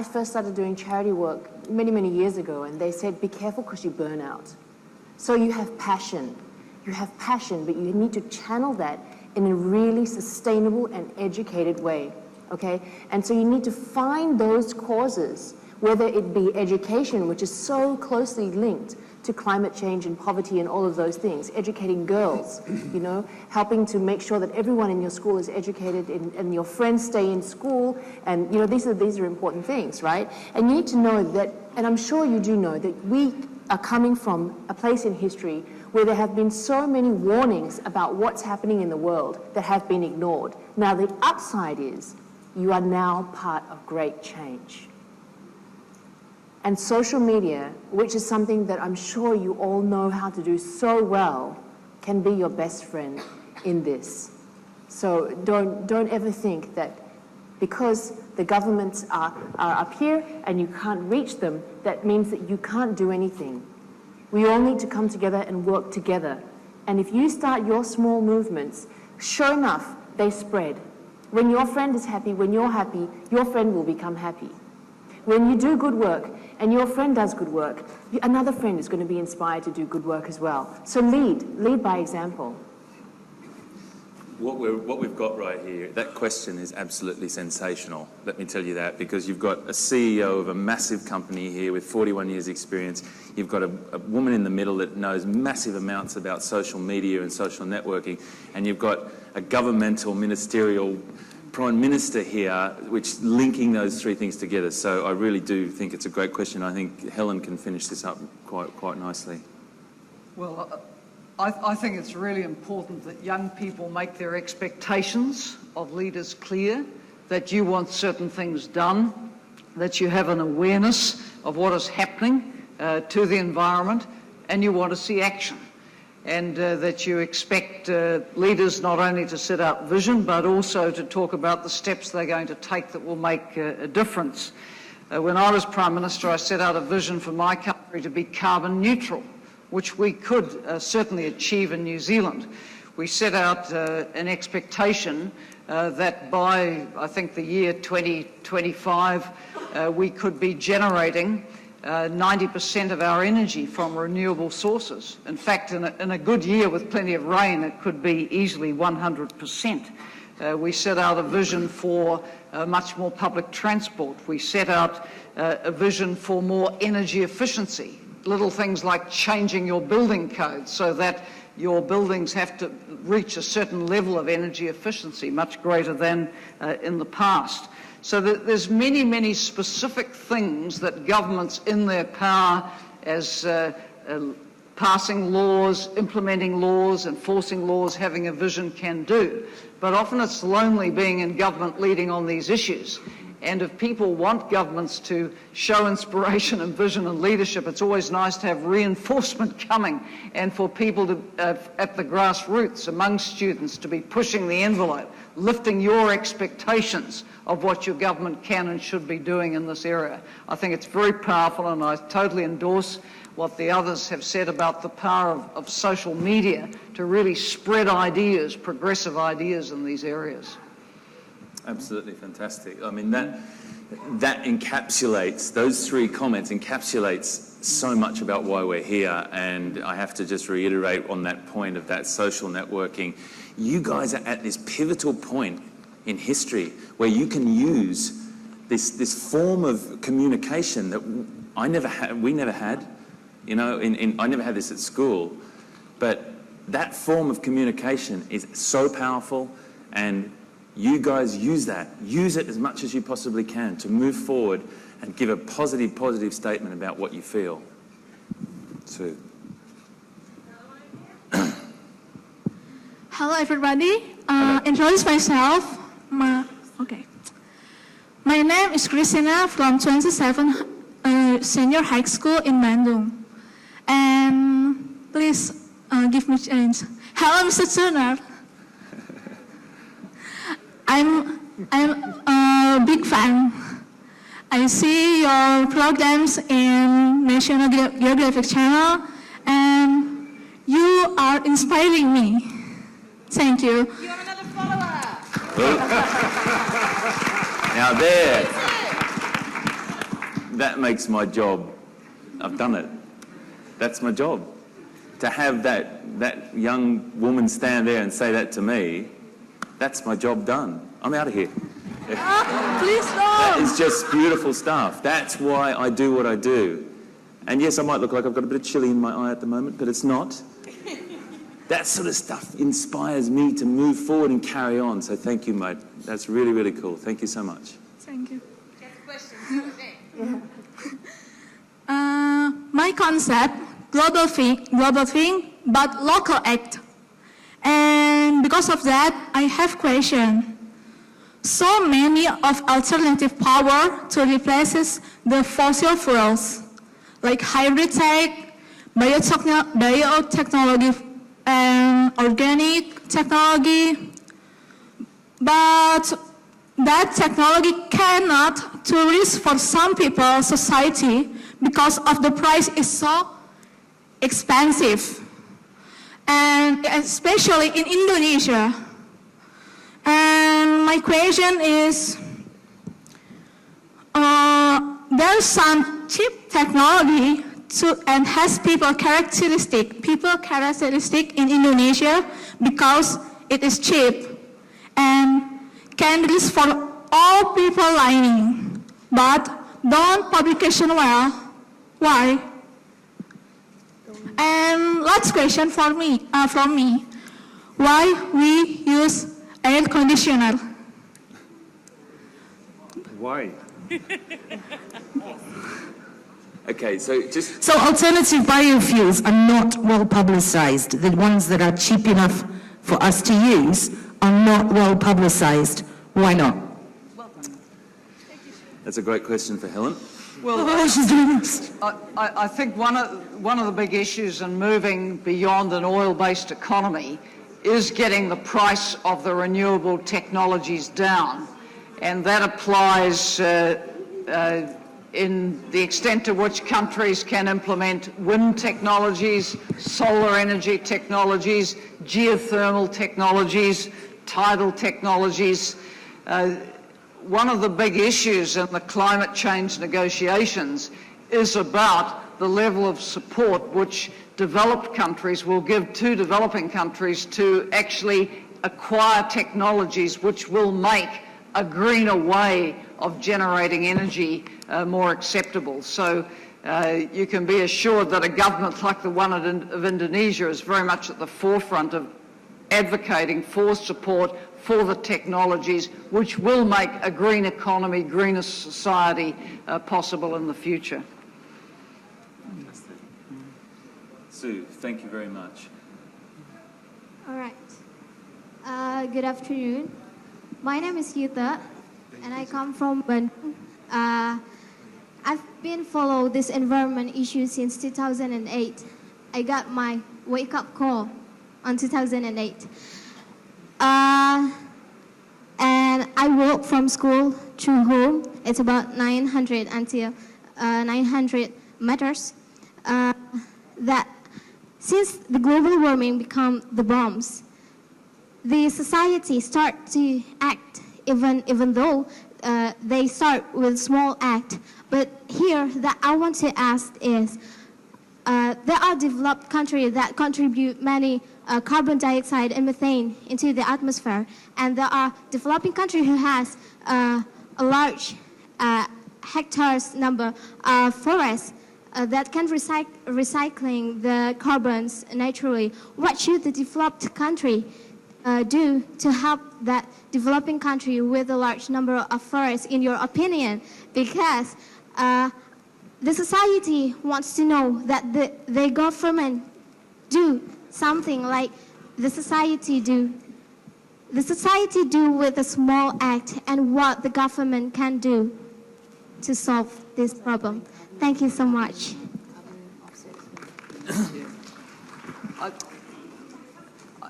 I first started doing charity work many, many years ago, and they said, be careful because you burn out. So you have passion. You have passion, but you need to channel that in a really sustainable and educated way, okay? And so you need to find those causes, whether it be education, which is so closely linked to climate change and poverty and all of those things, educating girls, you know, helping to make sure that everyone in your school is educated and your friends stay in school, and, you know, these are important things, right? And you need to know that, and I'm sure you do know, that we are coming from a place in history where there have been so many warnings about what's happening in the world that have been ignored. Now, the upside is you are now part of great change. And social media, which is something that I'm sure you all know how to do so well, can be your best friend in this. So don't ever think that because the governments are up here and you can't reach them, that means that you can't do anything. We all need to come together and work together. And if you start your small movements, sure enough, they spread. When your friend is happy, when you're happy, your friend will become happy. When you do good work and your friend does good work, another friend is going to be inspired to do good work as well. So lead by example. What we've got right here, that question is absolutely sensational, let me tell you that, because you've got a CEO of a massive company here with 41 years experience, you've got a woman in the middle that knows massive amounts about social media and social networking, and you've got a governmental, ministerial Prime Minister here, which linking those three things together. So I really do think it's a great question. I think Helen can finish this up quite nicely. Well, I think it's really important that young people make their expectations of leaders clear, that you want certain things done, that you have an awareness of what is happening to the environment, and you want to see action. And that you expect leaders not only to set out vision, but also to talk about the steps they're going to take that will make a difference. When I was Prime Minister, I set out a vision for my country to be carbon neutral, which we could certainly achieve in New Zealand. We set out an expectation that by, I think, the year 2025, we could be generating 90% of our energy from renewable sources. In fact, in a good year with plenty of rain, it could be easily 100%. We set out a vision for much more public transport. We set out a vision for more energy efficiency, little things like changing your building code so that your buildings have to reach a certain level of energy efficiency, much greater than in the past. So there's many, many specific things that governments in their power as passing laws, implementing laws, enforcing laws, having a vision can do. But often it's lonely being in government leading on these issues. And if people want governments to show inspiration and vision and leadership, it's always nice to have reinforcement coming and for people to, at the grassroots, among students, to be pushing the envelope, lifting your expectations of what your government can and should be doing in this area. I think it's very powerful, and I totally endorse what the others have said about the power of social media to really spread ideas, progressive ideas in these areas. Absolutely fantastic. I mean, that encapsulates, those three comments encapsulates so much about why we're here, and I have to just reiterate on that point of that social networking. You guys are at this pivotal point in history where you can use this form of communication that we never had. You know, I never had this at school, but that form of communication is so powerful, and you guys use that. Use it as much as you possibly can to move forward and give a positive statement about what you feel. Sue. Hello, everybody. Introduce myself. My name is Christina from 27 Senior High School in Bandung. And please give me a chance. Hello, Mr. Turner. I'm a big fan. I see your programs in National Geographic Channel, and you are inspiring me. Thank you. You're another follower. Now there. that makes my job, I've done it. That's my job. To have that young woman stand there and say that to me, that's my job done. I'm out of here. Please That no. is just beautiful stuff. That's why I do what I do. And yes, I might look like I've got a bit of chili in my eye at the moment, but it's not. That sort of stuff inspires me to move forward and carry on. So thank you, mate. That's really, really cool. Thank you so much. Thank you. My concept, global thing, but local act. And because of that, I have question. So many of alternative power to replace the fossil fuels, like hybrid tech, biotechnology, and organic technology. But that technology cannot to reach for some people, society, because of the price is so expensive. And especially in Indonesia. And my question is, there's some cheap technology to enhance people characteristic in Indonesia because it is cheap and can reach for all people lining, but don't publication well. Why? And last question from me, why we use air conditioner? Why? Okay, so just... So alternative biofuels are not well publicised. The ones that are cheap enough for us to use are not well publicised. Why not? That's a great question for Helen. Well, she's doing this. I think one of the big issues in moving beyond an oil-based economy is getting the price of the renewable technologies down, and that applies in the extent to which countries can implement wind technologies, solar energy technologies, geothermal technologies, tidal technologies. One of the big issues in the climate change negotiations is about the level of support which developed countries will give to developing countries to actually acquire technologies which will make a greener way of generating energy more acceptable. So you can be assured that a government like the one of Indonesia is very much at the forefront of advocating for support for the technologies which will make a green economy, greener society possible in the future. Sue, thank you very much. All right. Good afternoon. My name is Yuta, and I come from Bandung. I've been following this environment issue since 2008. I got my wake-up call on 2008. And I walk from school to home. It's about 900 until 900 meters. That since the global warming become the bombs, the society start to act even though they start with small act. But here that I want to ask is, there are developed countries that contribute many carbon dioxide and methane into the atmosphere, and there are developing countries who has a large hectares number of forests that can recycling the carbons naturally. What should the developed country do to help that developing country with a large number of forests, in your opinion? Because the society wants to know that the government do something like the society do. The society do with a small act, and what the government can do to solve this problem. Thank you so much.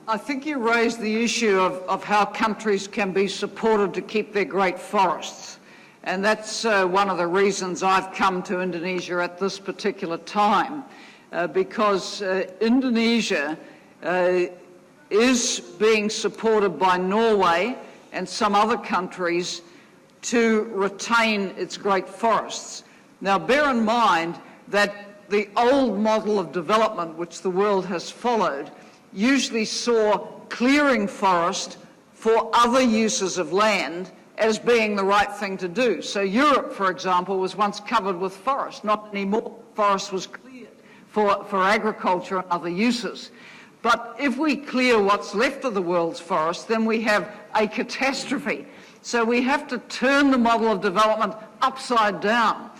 I think you raised the issue of how countries can be supported to keep their great forests. And that's one of the reasons I've come to Indonesia at this particular time, because Indonesia is being supported by Norway and some other countries to retain its great forests. Now, bear in mind that the old model of development, which the world has followed, usually saw clearing forest for other uses of land as being the right thing to do. So Europe, for example, was once covered with forest. Not anymore. Forest was cleared for agriculture and other uses. But if we clear what's left of the world's forest, then we have a catastrophe. So we have to turn the model of development upside down.